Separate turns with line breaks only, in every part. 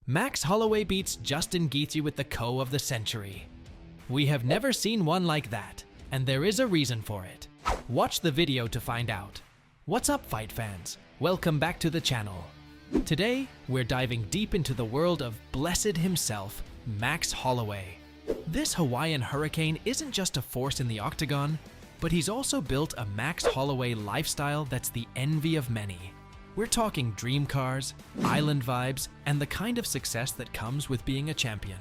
Max Holloway beats Justin Gaethje with the KO of the century. We have never seen one like that, and there is a reason for it. Watch the video to find out. What's up, fight fans? Welcome back to the channel. Today, we're diving deep into the world of Blessed himself, Max Holloway. This Hawaiian hurricane isn't just a force in the octagon, but he's also built a Max Holloway lifestyle that's the envy of many. We're talking dream cars, island vibes, and the kind of success that comes with being a champion.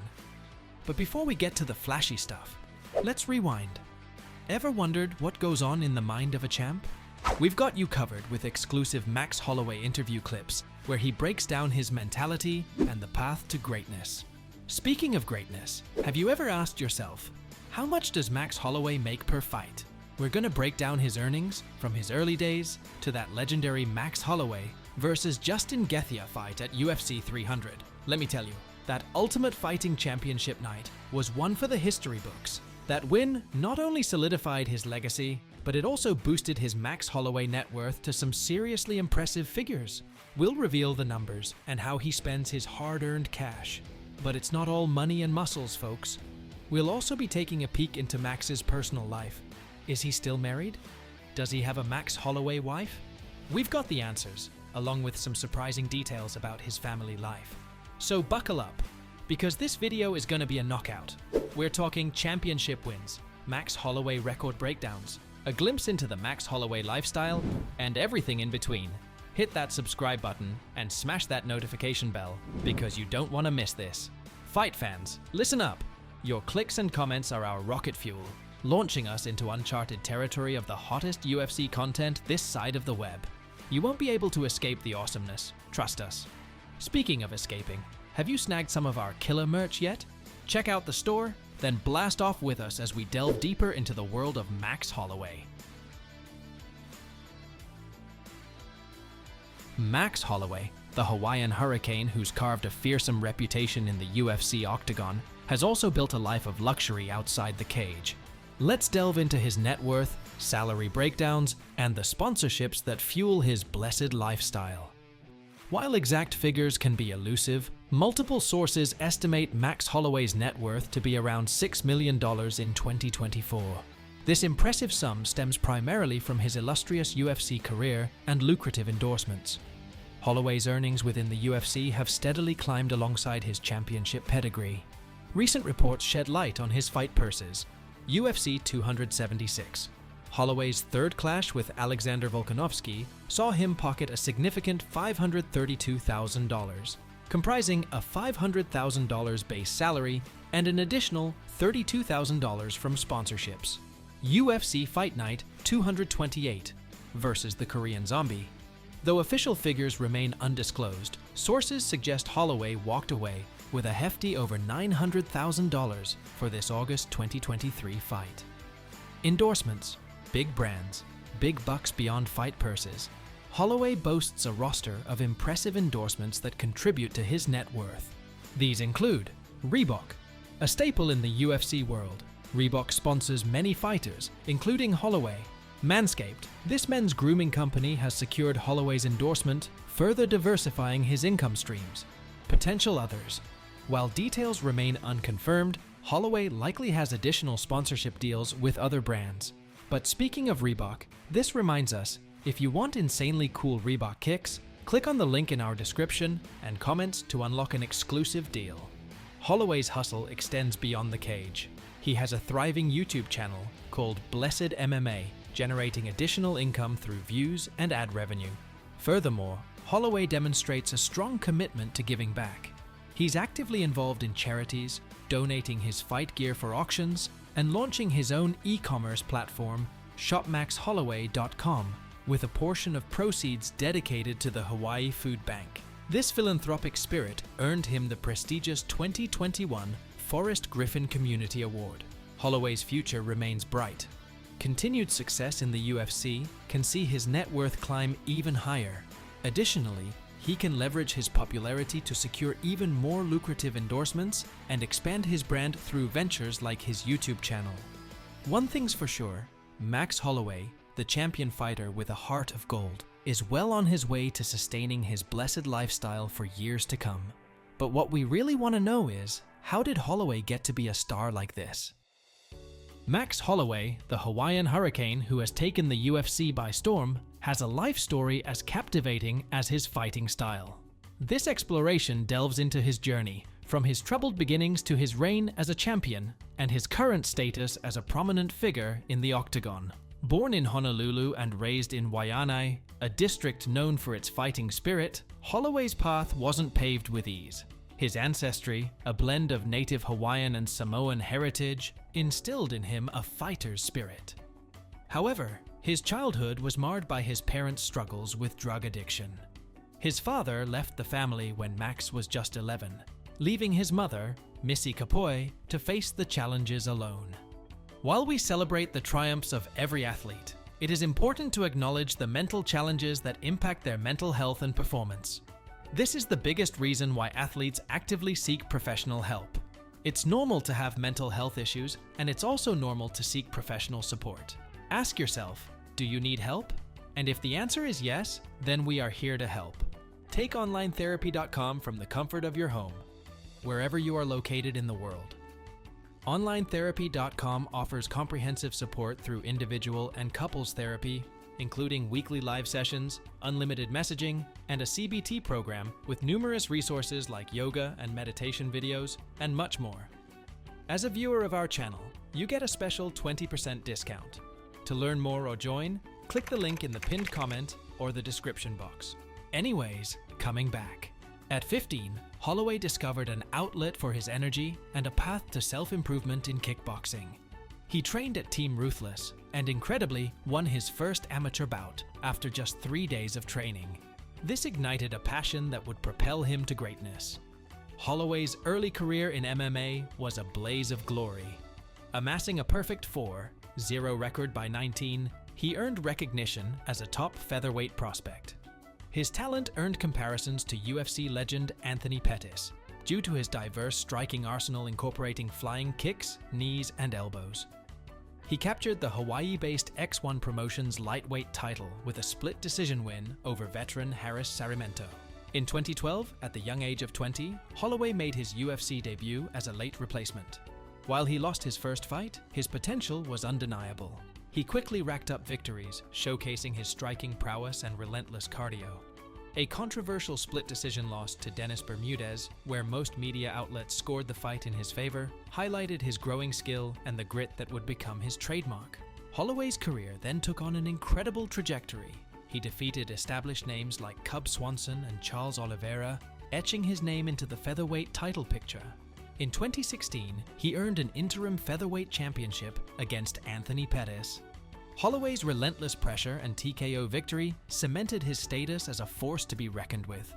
But before we get to the flashy stuff, let's rewind. Ever wondered what goes on in the mind of a champ? We've got you covered with exclusive Max Holloway interview clips where he breaks down his mentality and the path to greatness. Speaking of greatness, have you ever asked yourself, how much does Max Holloway make per fight? We're gonna break down his earnings from his early days to that legendary Max Holloway versus Justin Gaethje fight at UFC 300. Let me tell you, that Ultimate Fighting Championship night was one for the history books. That win not only solidified his legacy, but it also boosted his Max Holloway net worth to some seriously impressive figures. We'll reveal the numbers and how he spends his hard-earned cash. But it's not all money and muscles, folks. We'll also be taking a peek into Max's personal life. Is he still married? Does he have a Max Holloway wife? We've got the answers, along with some surprising details about his family life. So buckle up, because this video is going to be a knockout. We're talking championship wins, Max Holloway record breakdowns, a glimpse into the Max Holloway lifestyle, and everything in between. Hit that subscribe button and smash that notification bell, because you don't want to miss this. Fight fans, listen up. Your clicks and comments are our rocket fuel, launching us into uncharted territory of the hottest UFC content this side of the web. You won't be able to escape the awesomeness, trust us. Speaking of escaping, have you snagged some of our killer merch yet? Check out the store, then blast off with us as we delve deeper into the world of Max Holloway. Max Holloway, the Hawaiian hurricane who's carved a fearsome reputation in the UFC octagon, has also built a life of luxury outside the cage. Let's delve into his net worth, salary breakdowns, and the sponsorships that fuel his blessed lifestyle. While exact figures can be elusive, multiple sources estimate Max Holloway's net worth to be around $6 million in 2024. This impressive sum stems primarily from his illustrious UFC career and lucrative endorsements. Holloway's earnings within the UFC have steadily climbed alongside his championship pedigree. Recent reports shed light on his fight purses. UFC 276. Holloway's third clash with Alexander Volkanovski saw him pocket a significant $532,000, comprising a $500,000 base salary and an additional $32,000 from sponsorships. UFC Fight Night 228 versus the Korean Zombie. Though official figures remain undisclosed, sources suggest Holloway walked away with a hefty over $900,000 for this August 2023 fight. Endorsements, big brands, big bucks beyond fight purses. Holloway boasts a roster of impressive endorsements that contribute to his net worth. These include Reebok, a staple in the UFC world. Reebok sponsors many fighters, including Holloway. Manscaped, this men's grooming company, has secured Holloway's endorsement, further diversifying his income streams. Potential others. While details remain unconfirmed, Holloway likely has additional sponsorship deals with other brands. But speaking of Reebok, this reminds us, if you want insanely cool Reebok kicks, click on the link in our description and comments to unlock an exclusive deal. Holloway's hustle extends beyond the cage. He has a thriving YouTube channel called Blessed MMA, generating additional income through views and ad revenue. Furthermore, Holloway demonstrates a strong commitment to giving back. He's actively involved in charities, donating his fight gear for auctions, and launching his own e-commerce platform, shopmaxholloway.com, with a portion of proceeds dedicated to the Hawaii Food Bank. This philanthropic spirit earned him the prestigious 2021 Forrest Griffin Community Award. Holloway's future remains bright. Continued success in the UFC can see his net worth climb even higher. Additionally, he can leverage his popularity to secure even more lucrative endorsements and expand his brand through ventures like his YouTube channel. One thing's for sure, Max Holloway, the champion fighter with a heart of gold, is well on his way to sustaining his blessed lifestyle for years to come. But what we really want to know is, how did Holloway get to be a star like this? Max Holloway, the Hawaiian hurricane who has taken the UFC by storm, has a life story as captivating as his fighting style. This exploration delves into his journey, from his troubled beginnings to his reign as a champion, and his current status as a prominent figure in the octagon. Born in Honolulu and raised in Waianae, a district known for its fighting spirit, Holloway's path wasn't paved with ease. His ancestry, a blend of native Hawaiian and Samoan heritage, instilled in him a fighter's spirit. However, his childhood was marred by his parents' struggles with drug addiction. His father left the family when Max was just 11, leaving his mother, Missy Kapoi, to face the challenges alone. While we celebrate the triumphs of every athlete, it is important to acknowledge the mental challenges that impact their mental health and performance. This is the biggest reason why athletes actively seek professional help. It's normal to have mental health issues, and it's also normal to seek professional support. Ask yourself, do you need help? And if the answer is yes, then we are here to help. Take onlinetherapy.com from the comfort of your home, wherever you are located in the world. Onlinetherapy.com offers comprehensive support through individual and couples therapy, including weekly live sessions, unlimited messaging, and a CBT program with numerous resources like yoga and meditation videos, and much more. As a viewer of our channel, you get a special 20% discount. To learn more or join, click the link in the pinned comment or the description box. Anyways, coming back. At 15, Holloway discovered an outlet for his energy and a path to self-improvement in kickboxing. He trained at Team Ruthless and incredibly won his first amateur bout after just 3 days of training. This ignited a passion that would propel him to greatness. Holloway's early career in MMA was a blaze of glory. Amassing a perfect 4-0 record by 19, he earned recognition as a top featherweight prospect. His talent earned comparisons to UFC legend Anthony Pettis due to his diverse striking arsenal incorporating flying kicks, knees, and elbows. He captured the Hawaii-based X1 Promotions lightweight title with a split decision win over veteran Harris Sarimento. In 2012, at the young age of 20, Holloway made his UFC debut as a late replacement. While he lost his first fight, his potential was undeniable. He quickly racked up victories, showcasing his striking prowess and relentless cardio. A controversial split decision loss to Dennis Bermudez, where most media outlets scored the fight in his favor, highlighted his growing skill and the grit that would become his trademark. Holloway's career then took on an incredible trajectory. He defeated established names like Cub Swanson and Charles Oliveira, etching his name into the featherweight title picture. In 2016, he earned an interim featherweight championship against Anthony Pettis. Holloway's relentless pressure and TKO victory cemented his status as a force to be reckoned with.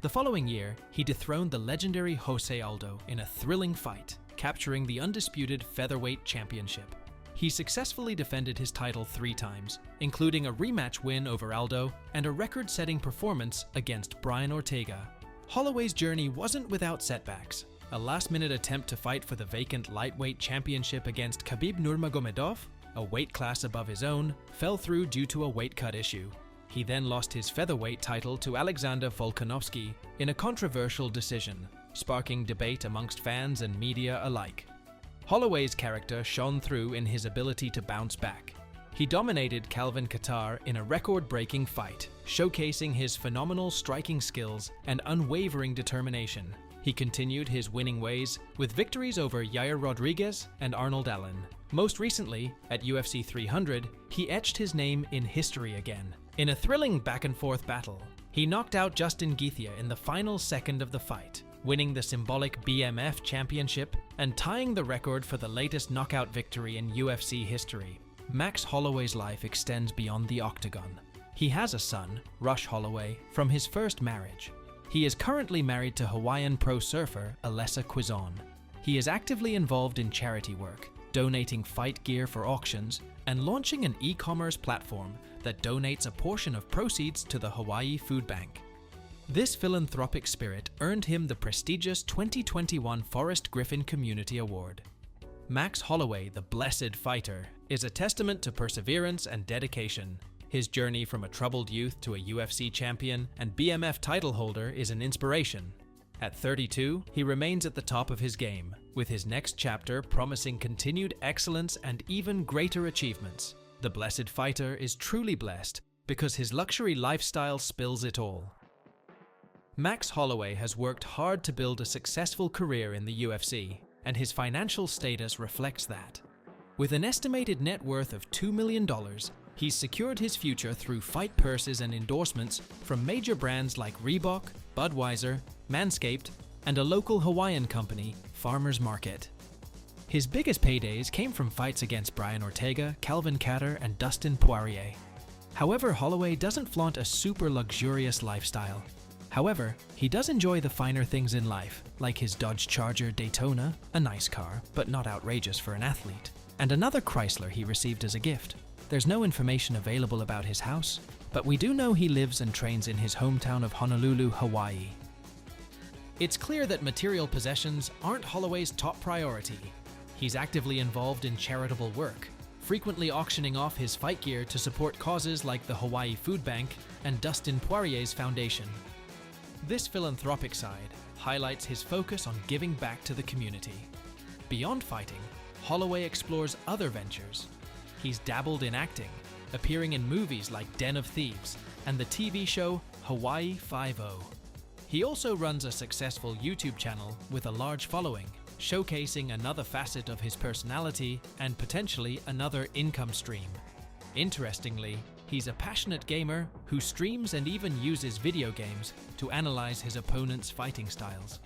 The following year, he dethroned the legendary Jose Aldo in a thrilling fight, capturing the undisputed featherweight championship. He successfully defended his title 3 times, including a rematch win over Aldo and a record-setting performance against Brian Ortega. Holloway's journey wasn't without setbacks. A last-minute attempt to fight for the vacant lightweight championship against Khabib Nurmagomedov, a weight class above his own, fell through due to a weight cut issue. He then lost his featherweight title to Alexander Volkanovski in a controversial decision, sparking debate amongst fans and media alike. Holloway's character shone through in his ability to bounce back. He dominated Calvin Kattar in a record-breaking fight, showcasing his phenomenal striking skills and unwavering determination. He continued his winning ways with victories over Yair Rodriguez and Arnold Allen. Most recently, at UFC 300, he etched his name in history again. In a thrilling back-and-forth battle, he knocked out Justin Gaethje in the final second of the fight, winning the symbolic BMF championship and tying the record for the latest knockout victory in UFC history. Max Holloway's life extends beyond the octagon. He has a son, Rush Holloway, from his first marriage. He is currently married to Hawaiian pro surfer Alessa Quizon. He is actively involved in charity work, donating fight gear for auctions, and launching an e-commerce platform that donates a portion of proceeds to the Hawaii Food Bank. This philanthropic spirit earned him the prestigious 2021 Forrest Griffin Community Award. Max Holloway, the Blessed Fighter, is a testament to perseverance and dedication. His journey from a troubled youth to a UFC champion and BMF title holder is an inspiration. At 32, he remains at the top of his game, with his next chapter promising continued excellence and even greater achievements. The blessed fighter is truly blessed because his luxury lifestyle spills it all. Max Holloway has worked hard to build a successful career in the UFC, and his financial status reflects that. With an estimated net worth of $2 million, he's secured his future through fight purses and endorsements from major brands like Reebok, Budweiser, Manscaped, and a local Hawaiian company, Farmers Market. His biggest paydays came from fights against Brian Ortega, Calvin Kattar, and Dustin Poirier. However, Holloway doesn't flaunt a super luxurious lifestyle. However, he does enjoy the finer things in life, like his Dodge Charger Daytona, a nice car, but not outrageous for an athlete, and another Chrysler he received as a gift. There's no information available about his house, but we do know he lives and trains in his hometown of Honolulu, Hawaii. It's clear that material possessions aren't Holloway's top priority. He's actively involved in charitable work, frequently auctioning off his fight gear to support causes like the Hawaii Food Bank and Dustin Poirier's foundation. This philanthropic side highlights his focus on giving back to the community. Beyond fighting, Holloway explores other ventures. He's dabbled in acting, appearing in movies like Den of Thieves and the TV show Hawaii Five-0. He also runs a successful YouTube channel with a large following, showcasing another facet of his personality and potentially another income stream. Interestingly, he's a passionate gamer who streams and even uses video games to analyze his opponent's fighting styles.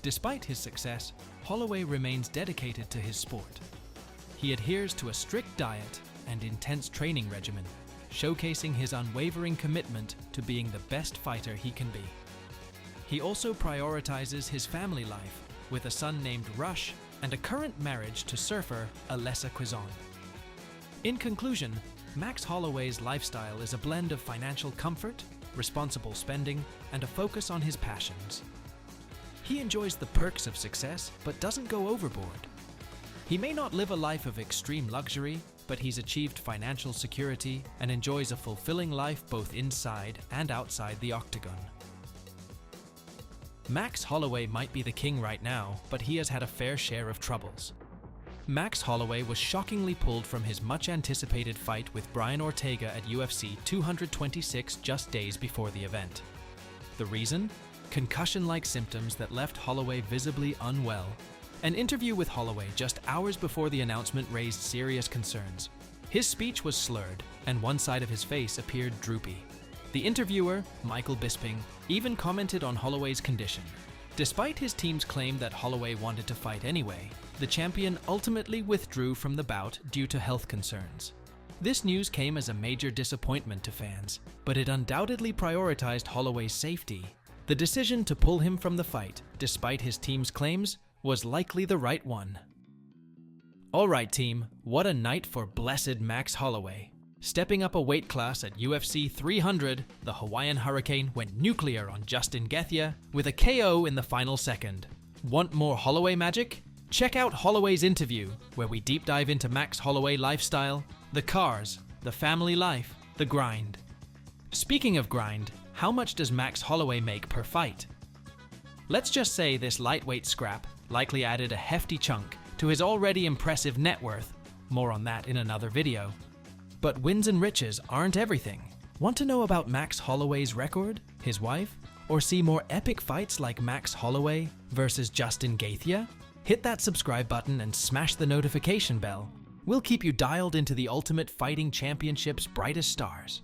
Despite his success, Holloway remains dedicated to his sport. He adheres to a strict diet and intense training regimen, showcasing his unwavering commitment to being the best fighter he can be. He also prioritizes his family life, with a son named Rush and a current marriage to surfer Alessa Quizon. In conclusion, Max Holloway's lifestyle is a blend of financial comfort, responsible spending, and a focus on his passions. He enjoys the perks of success, but doesn't go overboard. He may not live a life of extreme luxury, but he's achieved financial security and enjoys a fulfilling life both inside and outside the octagon. Max Holloway might be the king right now, but he has had a fair share of troubles. Max Holloway was shockingly pulled from his much-anticipated fight with Brian Ortega at UFC 226 just days before the event. The reason? Concussion-like symptoms that left Holloway visibly unwell. An interview with Holloway just hours before the announcement raised serious concerns. His speech was slurred, and one side of his face appeared droopy. The interviewer, Michael Bisping, even commented on Holloway's condition. Despite his team's claim that Holloway wanted to fight anyway, the champion ultimately withdrew from the bout due to health concerns. This news came as a major disappointment to fans, but it undoubtedly prioritized Holloway's safety. The decision to pull him from the fight, despite his team's claims, was likely the right one. Alright team, what a night for blessed Max Holloway. Stepping up a weight class at UFC 300, the Hawaiian Hurricane went nuclear on Justin Gaethje with a KO in the final second. Want more Holloway magic? Check out Holloway's interview, where we deep dive into Max Holloway lifestyle, the cars, the family life, the grind. Speaking of grind, how much does Max Holloway make per fight? Let's just say this lightweight scrap likely added a hefty chunk to his already impressive net worth. More on that in another video. But wins and riches aren't everything. Want to know about Max Holloway's record, his wife, or see more epic fights like Max Holloway versus Justin Gaethje? Hit that subscribe button and smash the notification bell. We'll keep you dialed into the Ultimate Fighting Championship's brightest stars.